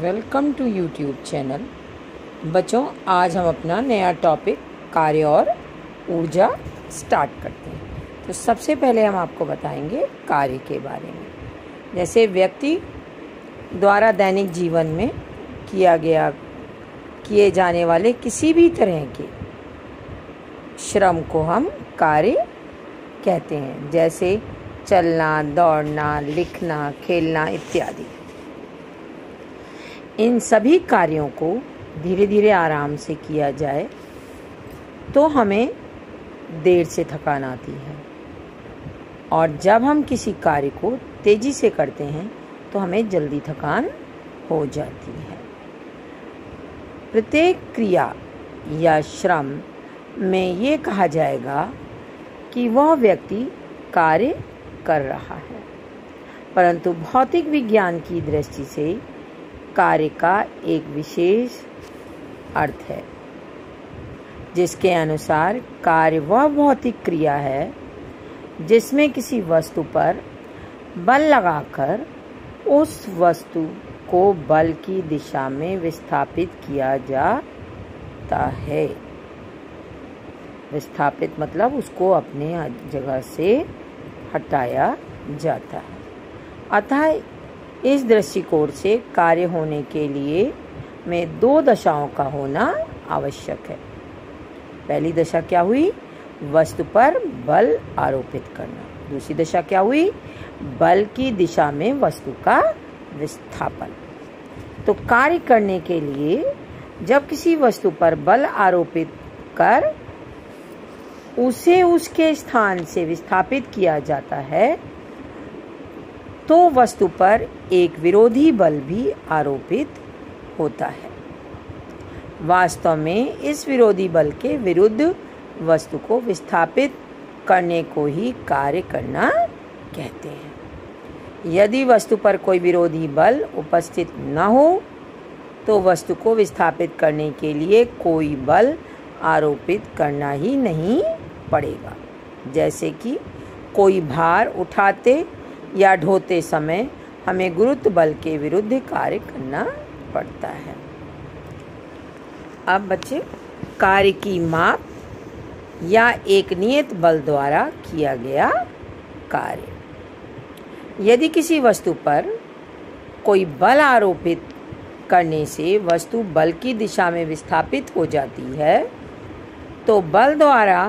Welcome to YouTube channel. बच्चों, आज हम अपना नया टॉपिक कार्य और ऊर्जा स्टार्ट करते हैं। तो सबसे पहले हम आपको बताएंगे कार्य के बारे में। जैसे व्यक्ति द्वारा दैनिक जीवन में किए जाने वाले किसी भी तरह के श्रम को हम कार्य कहते हैं, जैसे चलना, दौड़ना, लिखना, खेलना इत्यादि। इन सभी कार्यों को धीरे धीरे आराम से किया जाए तो हमें देर से थकान आती है, और जब हम किसी कार्य को तेजी से करते हैं तो हमें जल्दी थकान हो जाती है। प्रत्येक क्रिया या श्रम में ये कहा जाएगा कि वह व्यक्ति कार्य कर रहा है, परंतु भौतिक विज्ञान की दृष्टि से कार्य का एक विशेष अर्थ है, जिसके अनुसार कार्य वह भौतिक क्रिया है जिसमें किसी वस्तु पर बल लगाकर उस वस्तु को बल की दिशा में विस्थापित किया जाता है। विस्थापित मतलब उसको अपने जगह से हटाया जाता है। अतः इस दृष्टिकोण से कार्य होने के लिए में दो दशाओं का होना आवश्यक है। पहली दशा क्या हुई? वस्तु पर बल आरोपित करना। दूसरी दशा क्या हुई? बल की दिशा में वस्तु का विस्थापन। तो कार्य करने के लिए जब किसी वस्तु पर बल आरोपित कर उसे उसके स्थान से विस्थापित किया जाता है तो वस्तु पर एक विरोधी बल भी आरोपित होता है। वास्तव में इस विरोधी बल के विरुद्ध वस्तु को विस्थापित करने को ही कार्य करना कहते हैं। यदि वस्तु पर कोई विरोधी बल उपस्थित न हो तो वस्तु को विस्थापित करने के लिए कोई बल आरोपित करना ही नहीं पड़ेगा। जैसे कि कोई भार उठाते या ढोते समय हमें गुरुत्व बल के विरुद्ध कार्य करना पड़ता है। अब बच्चे, कार्य की माप या एक नियत बल द्वारा किया गया कार्य। यदि किसी वस्तु पर कोई बल आरोपित करने से वस्तु बल की दिशा में विस्थापित हो जाती है तो बल द्वारा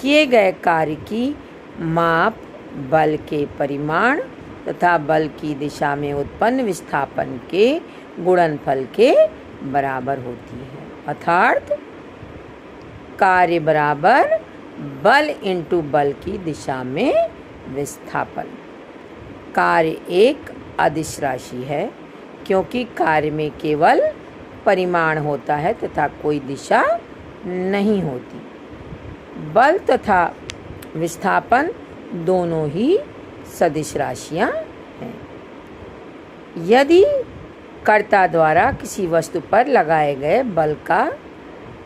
किए गए कार्य की माप बल के परिमाण तथा बल की दिशा में उत्पन्न विस्थापन के गुणनफल के बराबर होती है। अर्थात कार्य बराबर बल इंटू बल की दिशा में विस्थापन। कार्य एक अदिश राशि है क्योंकि कार्य में केवल परिमाण होता है तथा कोई दिशा नहीं होती। बल तथा विस्थापन दोनों ही सदिश राशियां हैं। यदि कर्ता द्वारा किसी वस्तु पर लगाए गए बल का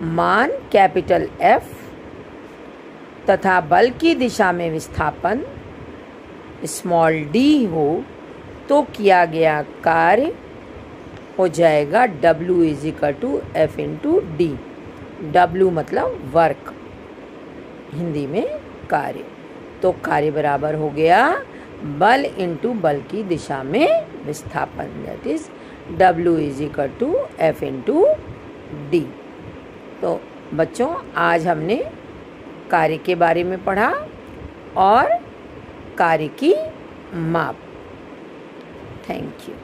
मान कैपिटल F तथा बल की दिशा में विस्थापन स्मॉल d हो तो किया गया कार्य हो जाएगा W = F × D। W मतलब वर्क, हिंदी में कार्य। तो कार्य बराबर हो गया बल इंटू बल की दिशा में विस्थापन, that is W = F × D। तो बच्चों, आज हमने कार्य के बारे में पढ़ा और कार्य की माप। Thank you.